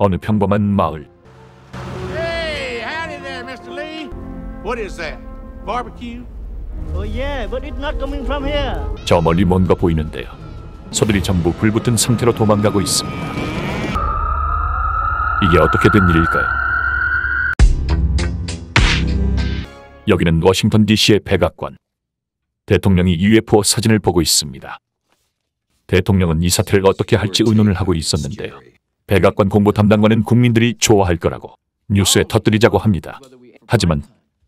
어느 평범한 마을. Hey, howdy there, Mr. Lee. What is that? Barbecue? Oh yeah, but it's not coming from here. 저 멀리 뭔가 보이는데요. 소들이 전부 불붙은 상태로 도망가고 있습니다. 이게 어떻게 된 일일까요? 여기는 워싱턴 DC의 백악관. 대통령이 UFO 사진을 보고 있습니다. 대통령은 이 사태를 어떻게 할지 의논을 하고 있었는데요. 백악관 공보 담당관은 국민들이 좋아할 거라고 뉴스에 터뜨리자고 합니다. 하지만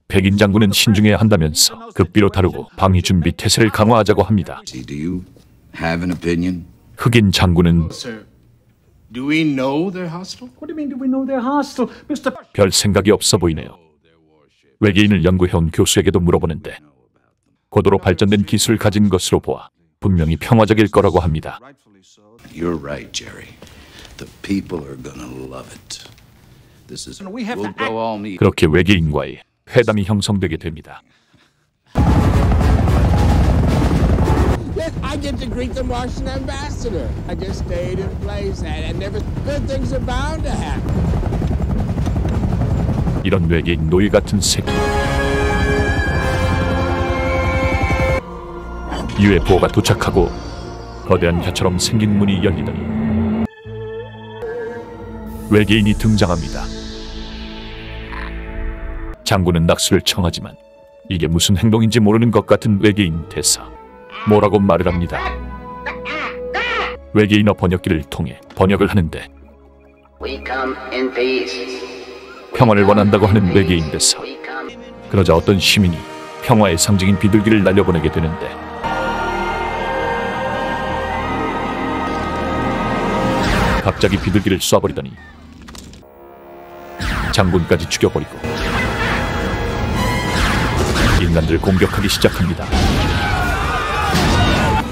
백인 장군은 신중해야 한다면서 극비로 다루고 방위 준비 태세를 강화하자고 합니다. 흑인 장군은 별 생각이 없어 보이네요. 외계인을 연구해온 교수에게도 물어보는데 고도로 발전된 기술을 가진 것으로 보아 분명히 평화적일 거라고 합니다. You're right, Jerry. The people are gonna love it. This is we'll go all meet. 그렇게 외계인과의 회담이 형성되게 됩니다. I get to greet the Martian ambassador. I just stayed in place and never good things are bound to happen. 이런 외계인 노예 같은 새끼. UFO가 도착하고 거대한 혀처럼 생긴 문이 열리더니 외계인이 등장합니다. 장군은 낙수를 청하지만 이게 무슨 행동인지 모르는 것 같은 외계인 대사. 뭐라고 말을 합니다. 외계인어 번역기를 통해 번역을 하는데 평화를 원한다고 하는 외계인 대사. 그러자 어떤 시민이 평화의 상징인 비둘기를 날려보내게 되는데 갑자기 비둘기를 쏴버리더니 장군까지 죽여버리고 인간들을 공격하기 시작합니다.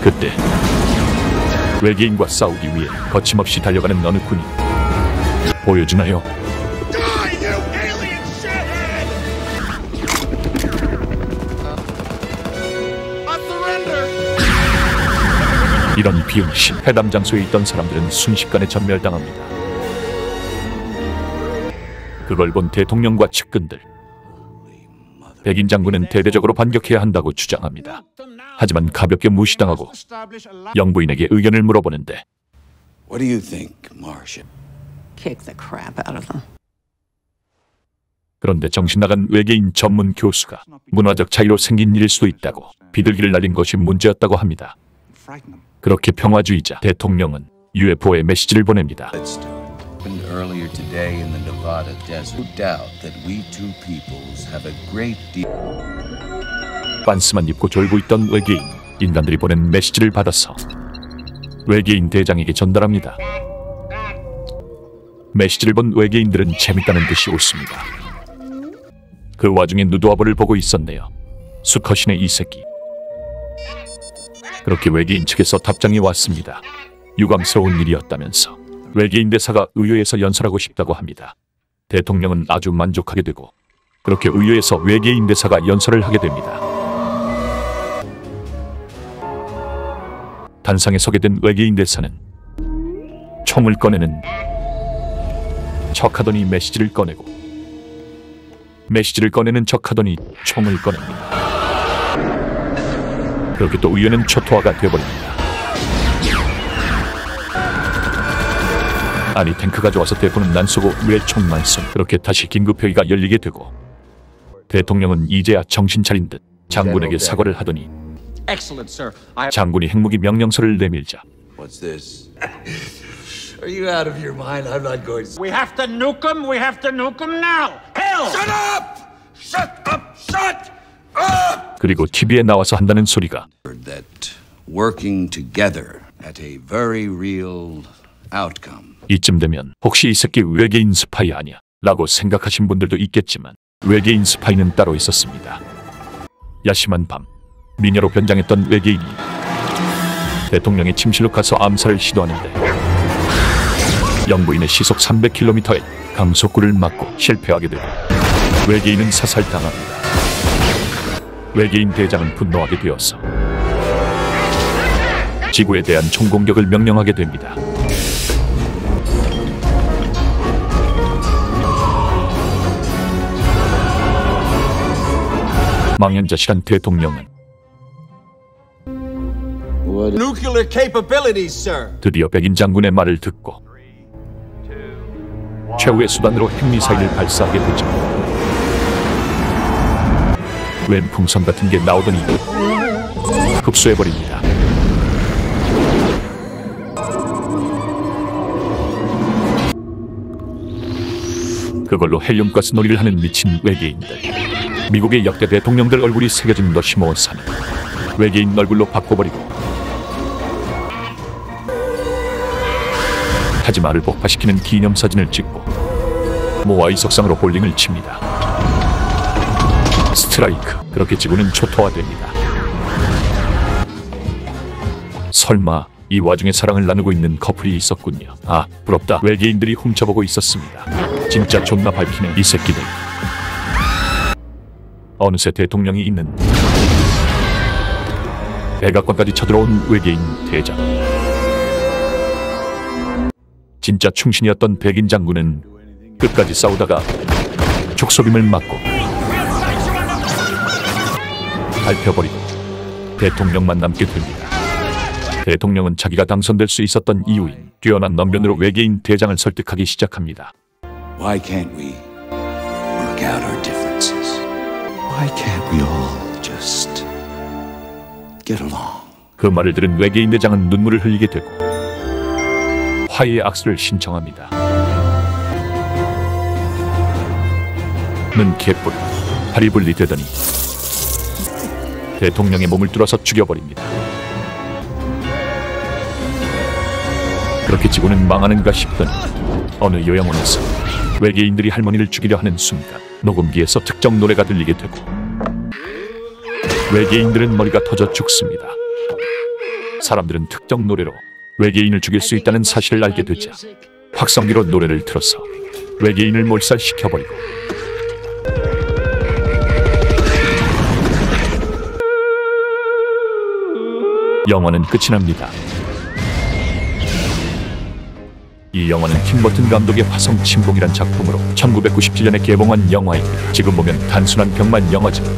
그때 외계인과 싸우기 위해 거침없이 달려가는 어느 군인 보여주나요? 이런 비응신. 회담 장소에 있던 사람들은 순식간에 전멸당합니다. 그걸 본 대통령과 측근들. 백인 장군은 대대적으로 반격해야 한다고 주장합니다. 하지만 가볍게 무시당하고 영부인에게 의견을 물어보는데 What do you think, Martian? Kick the crap out of them. 그런데 정신나간 외계인 전문 교수가 문화적 차이로 생긴 일일 수도 있다고 비둘기를 날린 것이 문제였다고 합니다. 그렇게 평화주의자 대통령은 UFO에 메시지를 보냅니다. Earlier today in the Nevada desert, no doubt that we two peoples have a great deal. 반스만 입고 졸고 있던 외계인. 인간들이 보낸 메시지를 받아서 외계인 대장에게 전달합니다. 메시지를 본 외계인들은 재밌다는 듯이 웃습니다. 그 와중에 누드와버를 보고 있었네요. 수컷이네 이 새끼. 그렇게 외계인 측에서 답장이 왔습니다. 유감스러운 일이었다면서 외계인 대사가 의회에서 연설하고 싶다고 합니다. 대통령은 아주 만족하게 되고 그렇게 의회에서 외계인 대사가 연설을 하게 됩니다. 단상에 서게 된 외계인 대사는 총을 꺼내는 척하더니 메시지를 꺼내고 메시지를 꺼내는 척하더니 총을 꺼냅니다. 그렇게 또 의회는 초토화가 되어버립니다. 아니 탱크가 좋아서 대포는 난 쏘고 왜 총만 쏘? 그렇게 다시 긴급회의가 열리게 되고 대통령은 이제야 정신 차린 듯 장군에게 사과를 하더니 장군이 핵무기 명령서를 내밀자 What's this? Are you out of your mind? I'm not going to. We have to nuke them. We have to nuke them now. Hell! Shut up! Shut up! Shut up! 그리고 TV에 나와서 한다는 소리가 That working together at a very real outcome. 이쯤 되면 혹시 이 새끼 외계인 스파이 아니야? 라고 생각하신 분들도 있겠지만 외계인 스파이는 따로 있었습니다. 야심한 밤 미녀로 변장했던 외계인이 대통령의 침실로 가서 암살을 시도하는데 영부인의 시속 300km의 강속구를 맞고 실패하게 되고 외계인은 사살당합니다. 외계인 대장은 분노하게 되어서 지구에 대한 총공격을 명령하게 됩니다. 망연자실한 대통령은 Nuclear capabilities, sir. 드디어 백인 장군의 말을 듣고 최후의 수단으로 핵미사일을 발사하게 되죠. 웬 풍선 같은 게 나오더니 흡수해버립니다. 그걸로 헬륨가스 놀이를 하는 미친 외계인들. 미국의 역대 대통령들 얼굴이 새겨진 러시모어사는 외계인 얼굴로 바꿔버리고 타지마를 폭파시키는 기념사진을 찍고 모아이 석상으로 볼링을 칩니다. 스트라이크. 그렇게 지구는 초토화됩니다. 설마 이 와중에 사랑을 나누고 있는 커플이 있었군요. 아, 부럽다. 외계인들이 훔쳐보고 있었습니다. 진짜 존나 밟히네 이 새끼들. 어느새 대통령이 있는 백악관까지 쳐들어온 외계인 대장. 진짜 충신이었던 백인 장군은 끝까지 싸우다가 족속임을 맞고 밟혀버리고 대통령만 남게 됩니다. 대통령은 자기가 당선될 수 있었던 이유인 뛰어난 넘변으로 외계인 대장을 설득하기 시작합니다. Why can't we work out our differences? Why can't we all just get along? 그 말을 들은 외계인 대장은 눈물을 흘리게 되고 화해의 악수를 신청합니다. 는 개뿔 팔이 분리되더니 대통령의 몸을 뚫어서 죽여버립니다. 그렇게 지구는 망하는가 싶더니 어느 요양원에서 외계인들이 할머니를 죽이려 하는 순간 녹음기에서 특정 노래가 들리게 되고 외계인들은 머리가 터져 죽습니다. 사람들은 특정 노래로 외계인을 죽일 수 있다는 사실을 알게 되자 확성기로 노래를 틀어서 외계인을 몰살시켜버리고 영화는 끝이 납니다. 이 영화는 팀 버튼 감독의 화성 침공이란 작품으로 1997년에 개봉한 영화입니다. 지금 보면 단순한 병만 영화지만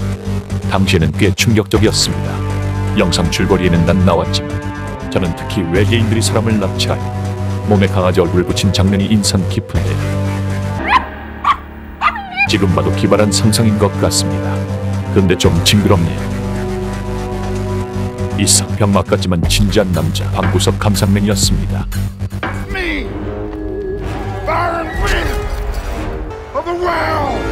당시에는 꽤 충격적이었습니다. 영상 줄거리에는 난 나왔지만 저는 특히 외계인들이 사람을 납치하여 몸에 강아지 얼굴을 붙인 장면이 인상 깊은데 지금 봐도 기발한 상상인 것 같습니다. 근데 좀 징그럽네요. 이상 병맛 같지만 진지한 남자 방구석 감상맨이었습니다. Me, Byron Wynn of the Well.